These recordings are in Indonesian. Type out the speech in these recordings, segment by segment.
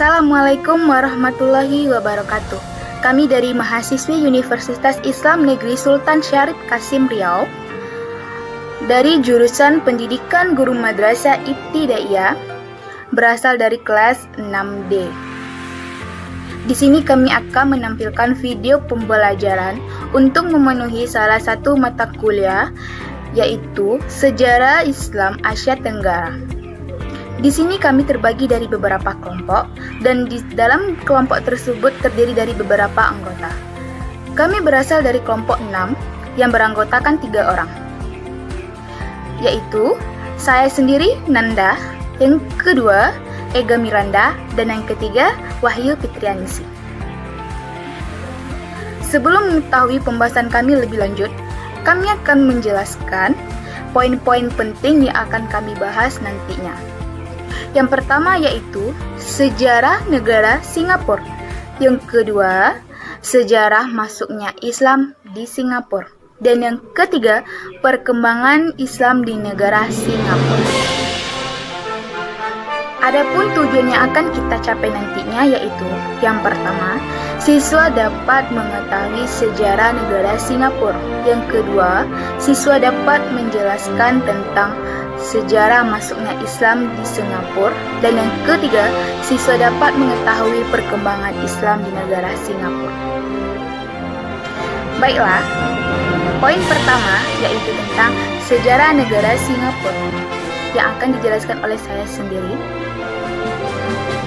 Assalamualaikum warahmatullahi wabarakatuh. Kami dari mahasiswi Universitas Islam Negeri Sultan Syarif Kasim Riau dari jurusan Pendidikan Guru Madrasah Ibtidaiyah berasal dari kelas 6D. Di sini kami akan menampilkan video pembelajaran untuk memenuhi salah satu mata kuliah, yaitu Sejarah Islam Asia Tenggara. Di sini kami terbagi dari beberapa kelompok, dan di dalam kelompok tersebut terdiri dari beberapa anggota. Kami berasal dari kelompok 6 yang beranggotakan 3 orang, yaitu saya sendiri, Nanda, yang kedua, Ega Miranda, dan yang ketiga, Wahyu Fitrianisi. Sebelum mengetahui pembahasan kami lebih lanjut, kami akan menjelaskan poin-poin penting yang akan kami bahas nantinya. Yang pertama yaitu sejarah negara Singapura. Yang kedua, sejarah masuknya Islam di Singapura. Dan yang ketiga, perkembangan Islam di negara Singapura. Adapun tujuan yang akan kita capai nantinya yaitu yang pertama, siswa dapat mengetahui sejarah negara Singapura. Yang kedua, siswa dapat menjelaskan tentang sejarah masuknya Islam di Singapura. Dan yang ketiga, siswa dapat mengetahui perkembangan Islam di negara Singapura. Baiklah, poin pertama yaitu tentang sejarah negara Singapura yang akan dijelaskan oleh saya sendiri.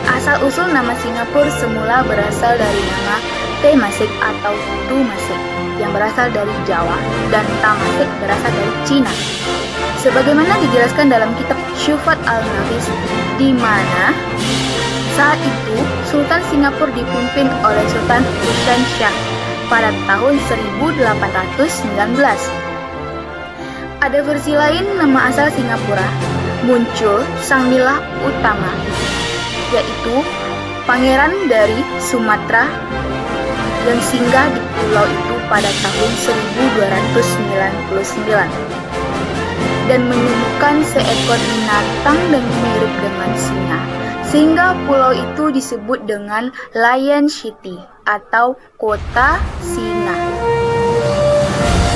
Asal-usul nama Singapura semula berasal dari nama Temasek atau Tumasek yang berasal dari Jawa, dan Tamasek berasal dari Cina. Sebagaimana dijelaskan dalam kitab Syufat Al-Nafis, di mana saat itu Sultan Singapura dipimpin oleh Sultan Husain Shah pada tahun 1819. Ada versi lain nama asal Singapura muncul Sang Nila Utama, yaitu pangeran dari Sumatera yang singgah di pulau itu pada tahun 1299 dan menemukan seekor binatang yang mirip dengan singa, sehingga pulau itu disebut dengan Lion City atau kota singa.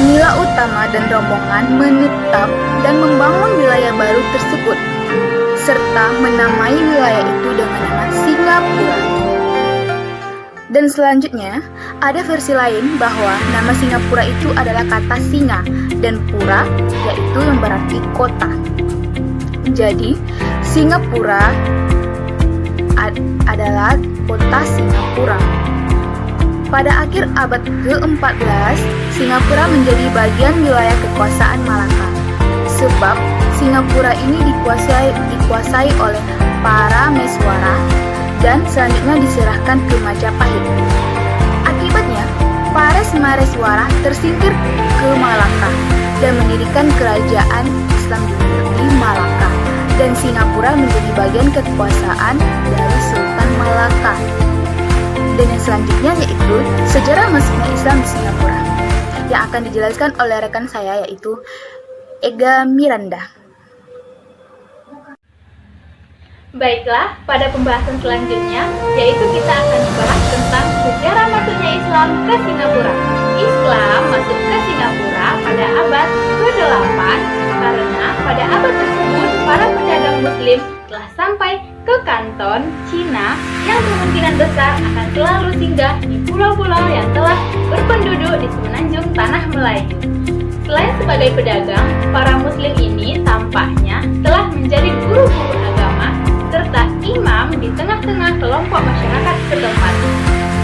Nila Utama dan rombongan menetap dan membangun wilayah baru tersebut, serta menamai wilayah itu dengan nama Singapura. Dan selanjutnya, ada versi lain bahwa nama Singapura itu adalah kata singa dan pura, yaitu yang berarti kota. Jadi, Singapura adalah kota Singapura. Pada akhir abad ke-14, Singapura menjadi bagian wilayah kekuasaan Malaka. Sebab Singapura ini dikuasai oleh para Meswara dan selanjutnya diserahkan ke Majapahit. Akibatnya, para Mareswara tersingkir ke Malaka dan mendirikan kerajaan Islam di Malaka, dan Singapura menjadi bagian kekuasaan dari Sultan Malaka. Dan yang selanjutnya yaitu sejarah masuknya Islam di Singapura yang akan dijelaskan oleh rekan saya yaitu Ega Miranda. Baiklah, pada pembahasan selanjutnya yaitu kita akan membahas tentang sejarah masuknya Islam ke Singapura. Islam masuk ke Singapura pada abad ke-8 karena pada abad tersebut para pedagang muslim telah sampai ke Kanton, Cina, yang kemungkinan besar akan selalu singgah di pulau-pulau yang telah berpenduduk di semenanjung tanah Melayu. Selain sebagai pedagang, para muslim ini tampaknya telah menjadi guru-guru agama serta imam di tengah-tengah kelompok masyarakat setempat.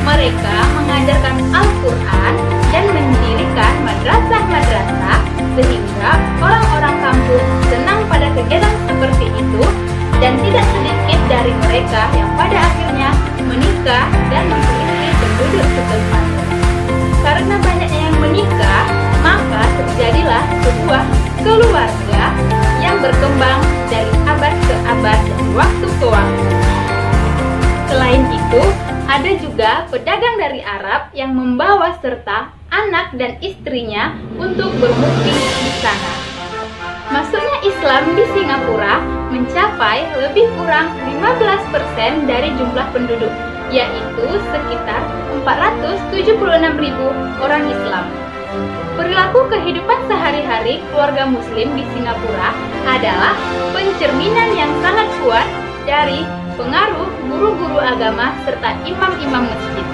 Mereka mengajarkan Al-Quran dan mendirikan madrasah-madrasah sehingga orang-orang kampung senang pada kegiatan seperti itu, dan tidak sedikit dari mereka yang pada akhirnya menikah dan memiliki penduduk setempat. Karena banyaknya yang menikah, maka terjadilah sebuah keluarga yang berkembang dari abad ke abad dan waktu ke waktu. Selain itu, ada juga pedagang dari Arab yang membawa serta anak dan istrinya untuk bermukim di sana. Masuknya Islam di Singapura mencapai lebih kurang 15% dari jumlah penduduk, yaitu sekitar 476.000 orang Islam. Perilaku kehidupan sehari-hari keluarga Muslim di Singapura adalah pencerminan yang sangat kuat dari pengaruh guru-guru agama serta imam-imam masjid.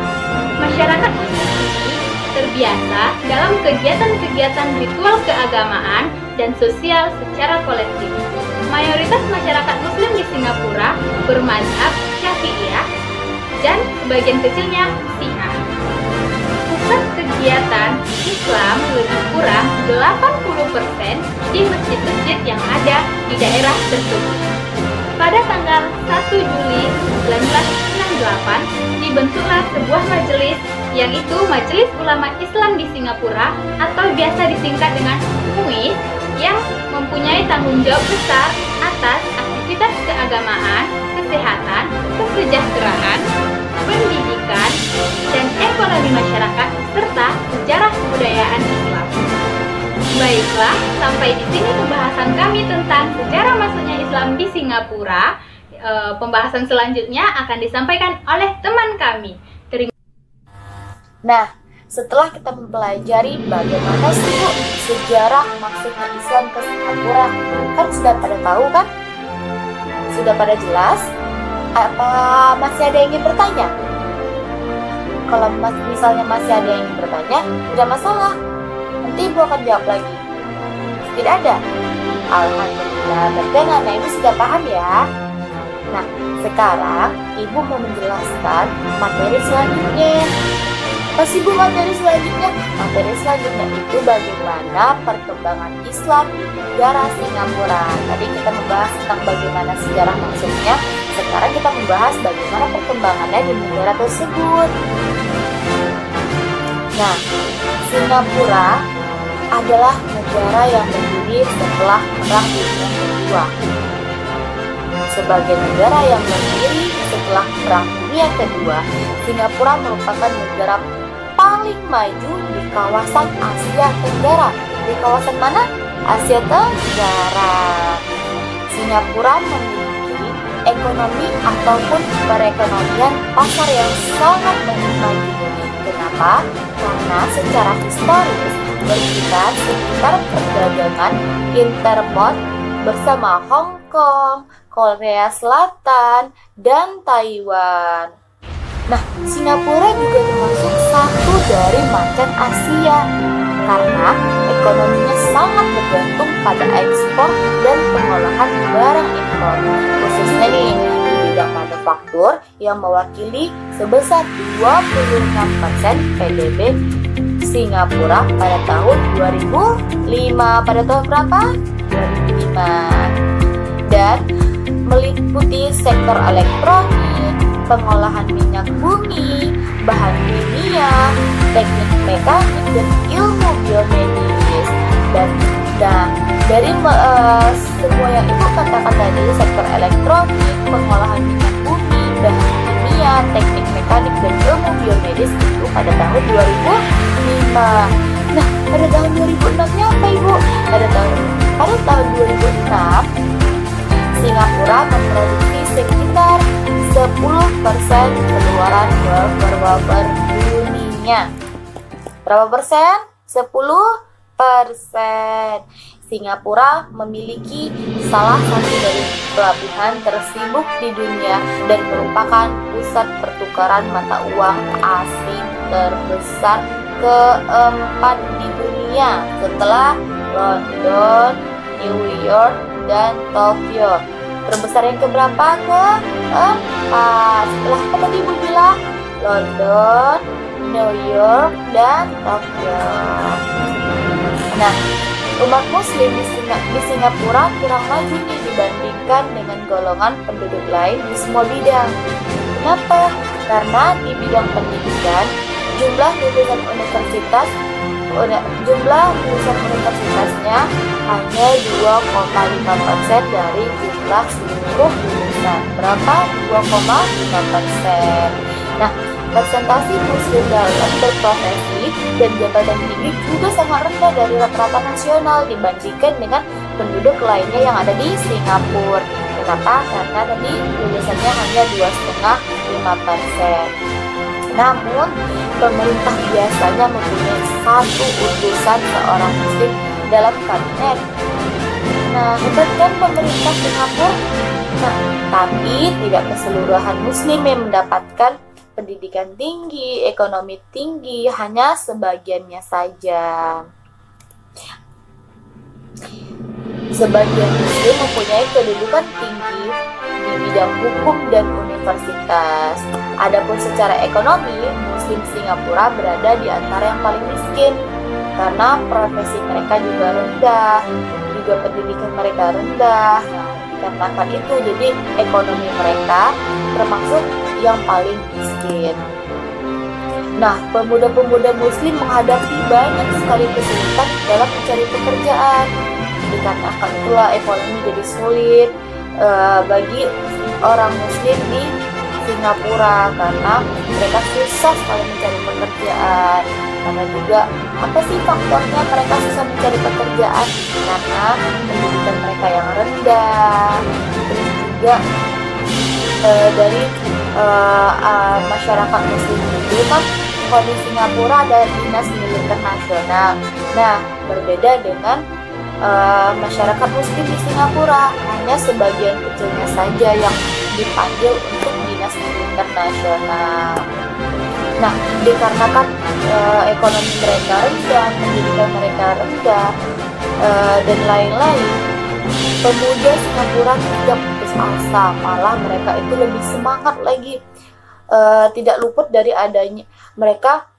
Masyarakat Muslim ini terbiasa dalam kegiatan-kegiatan ritual keagamaan dan sosial secara kolektif. Mayoritas masyarakat Muslim di Singapura bermadzhab Syafi'iyah dan sebagian kecilnya Syiah. Pusat kegiatan Islam lebih kurang 80% di masjid-masjid yang ada di daerah tersebut. Pada tanggal 1 Juli 1998 dibentuklah sebuah majelis, yaitu Majelis Ulama Islam di Singapura atau biasa disingkat dengan MUIS, yang mempunyai tanggung jawab besar atas aktivitas keagamaan, kesehatan, kesejahteraan, pendidikan, dan ekonomi masyarakat serta sejarah kebudayaan Islam. Baiklah, sampai di sini pembahasan kami tentang sejarah masuknya Islam di Singapura. Pembahasan selanjutnya akan disampaikan oleh teman kami. Nah, setelah kita mempelajari bagaimana sih Bu sejarah masuknya Islam ke Singapura, kan sudah pada tahu kan? Sudah pada jelas? Apa masih ada yang ingin bertanya? Kalau misalnya masih ada yang ingin bertanya, tidak masalah. Nanti Ibu akan jawab lagi. Tidak ada? Alhamdulillah, berarti anak Ibu sudah paham ya. Nah, sekarang Ibu mau menjelaskan materi selanjutnya. Apa sih Bu materi selanjutnya? Materi selanjutnya itu bagaimana perkembangan Islam di negara Singapura. Tadi kita membahas tentang bagaimana sejarah masuknya. Sekarang kita membahas bagaimana perkembangannya di negara tersebut. Nah, Singapura adalah negara yang berdiri setelah Perang Dunia Kedua. Sebagai negara yang berdiri setelah Perang Dunia Kedua, Singapura merupakan negara paling maju di kawasan Asia Tenggara. Di kawasan mana? Asia Tenggara. Singapura memiliki ekonomi ataupun perekonomian pasar yang sangat maju. Kenapa? Karena secara historis berkaitan sekitar perdagangan interport bersama Hong Kong, Korea Selatan, dan Taiwan. Nah, Singapura juga termasuk satu dari macan Asia karena ekonominya sangat bergantung pada ekspor dan pengolahan barang impor, khususnya nih di bidang manufaktur yang mewakili sebesar 26% PDB Singapura pada tahun 2005. Pada tahun berapa? 2005. Dan meliputi sektor elektronik, pengolahan minyak bumi, bahan kimia, teknik mekanik, dan ilmu biomedis. Dan dari semua yang Ibu katakan tadi, sektor elektronik, pengolahan minyak bumi, bahan kimia, teknik mekanik, dan ilmu biomedis itu pada tahun 2005. Nah, pada tahun 2006-nya apa Ibu? Pada tahun 2006, Singapura memproduksi sekitar 10% pengeluaran wafer dunia. Berapa persen? 10%. Singapura memiliki salah satu dari pelabuhan tersibuk di dunia dan merupakan pusat pertukaran mata uang asing terbesar keempat di dunia setelah London, New York, dan Tokyo. Terbesar yang keberapa? Keempat. Setelah apa tadi Ibu bilang? London, New York, dan Tokyo. Nah, umat Muslim di Singapura kurang maju nih dibandingkan dengan golongan penduduk lain di semua bidang. Kenapa? Karena di bidang pendidikan jumlah lulusan universitasnya hanya 2,5% dari jumlah seluruh lulusan. Berapa? 2,5%. Nah, presentasi Muslim dalam berprofesi dan jabatan tinggi juga sangat rendah dari rata-rata nasional dibandingkan dengan penduduk lainnya yang ada di Singapura. Kenapa? Karena tadi lulusannya hanya 2,5-5%. Namun, pemerintah biasanya mempunyai satu utusan seorang muslim dalam kabinet. Nah, hebat kan pemerintah Singapura? Nah, tapi tidak keseluruhan muslim yang mendapatkan pendidikan tinggi, ekonomi tinggi, hanya sebagiannya saja. Sebagian muslim mempunyai kedudukan tinggi di bidang hukum dan universitas. Adapun secara ekonomi, muslim Singapura berada di antara yang paling miskin karena profesi mereka juga rendah, juga pendidikan mereka rendah. Dikarenakan itu, jadi ekonomi mereka termasuk yang paling miskin. Nah, pemuda-pemuda muslim menghadapi banyak sekali kesulitan dalam mencari pekerjaan. Dikarenakan itulah ekonomi jadi sulit bagi orang muslim di Singapura karena mereka susah sekali mencari pekerjaan. Karena juga apa sih faktornya mereka susah mencari pekerjaan? Karena pendidikan mereka yang rendah, terus juga dari masyarakat muslim itu kan kalau di Singapura ada dinas militer nasional. Nah, berbeda dengan masyarakat muslim di Singapura, hanya sebagian kecilnya saja yang dipanggil untuk dinas militer nasional. Nah, dikarenakan ekonomi mereka rendah, pendidikan mereka rendah, dan lain-lain, pemuda Singapura tidak putus asa, malah mereka itu lebih semangat lagi. Tidak luput dari adanya mereka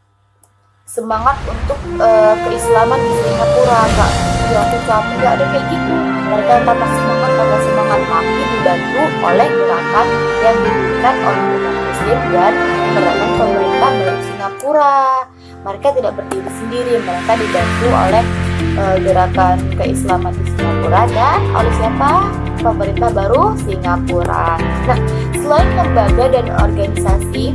semangat untuk keislaman di Singapura. Nggak ada kayak gitu. Mereka tambah semangat, tapi dibantu oleh gerakan yang diberikan oleh umat muslim dan gerakan pemerintah dari Singapura. Mereka tidak berdiri sendiri, mereka dibantu oleh gerakan keislaman di Singapura dan oleh siapa? Pemerintah baru Singapura. Nah, selain lembaga dan organisasi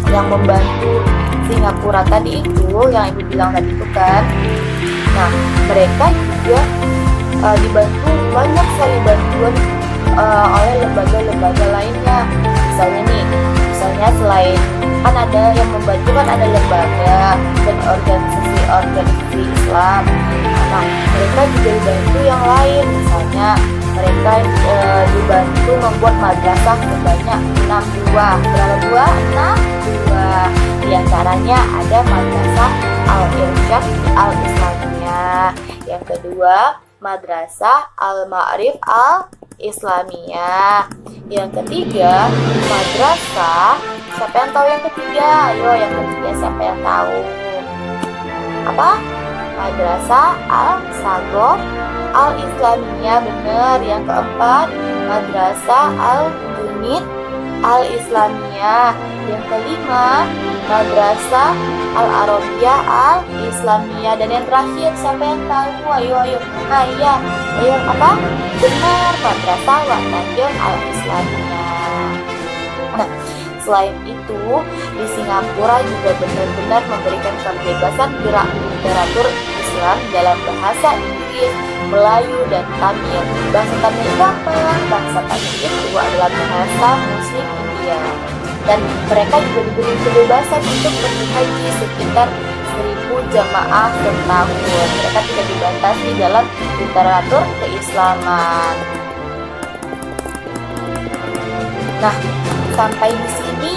yang membantu Singapura tadi itu, yang ibu bilang tadi itu kan, nah mereka juga dibantu banyak sekali bantuan oleh lembaga-lembaga lainnya. Misalnya selain kan ada yang membantu kan ada lembaga dan organisasi Islam. Nah, mereka juga dibantu yang lain, misalnya mereka dibantu membuat madrasah sebanyak 6 buah. Berapa buah? 6 buah. Di antaranya ada madrasah Al-Irsyad Al-Islamiyah. Yang kedua, madrasah Al-Ma'rif Al-Islamiyah. Yang ketiga, madrasah, siapa yang tahu yang ketiga? Ayo, yang ketiga siapa yang tahu? Apa? Madrasah Al-Sagof Al-Islamiyah, benar. Yang keempat, madrasah Al-Junid Al-Islamiyah. Yang kelima, madrasah Al-Arabiyah Al-Islamiyah. Dan yang terakhir, siapa yang tahu? Ayo. Nah, iya. Ayo, apa? Benar, madrasah Watanjun Al-Islamiyah. Nah, selain itu, di Singapura juga benar-benar memberikan kebebasan gerak literatur Islam dalam bahasa Inggris, Melayu, dan Tamil. Bahasa Tamil itu apa? Bahasa Tamil itu adalah bahasa Muslim India. Dan mereka juga diberi kebebasan untuk pergi haji sekitar 1.000 jamaah setahun. Mereka tidak dibatasi dalam literatur keislaman. Nah, sampai di sini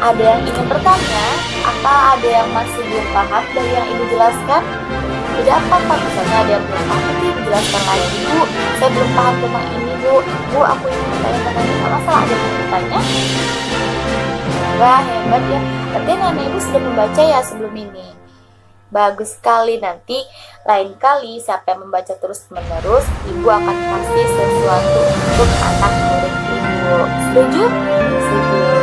ada yang ingin bertanya? Apa ada yang masih belum paham dari yang ibu jelaskan? Tidak apa-apa, misalnya ada yang belum paham, nanti dijelaskan lagi. Bu, saya belum paham tentang ini, Bu. Bu, aku ingin bertanya tentang ini. Nggak masalah, ada yang bertanya? Wah, hebat ya. Berarti nenek ibu sudah membaca ya sebelum ini. Bagus sekali. Nanti lain kali siapa yang membaca terus-menerus, ibu akan kasih sesuatu untuk anak murid ibu. Setuju? Setuju.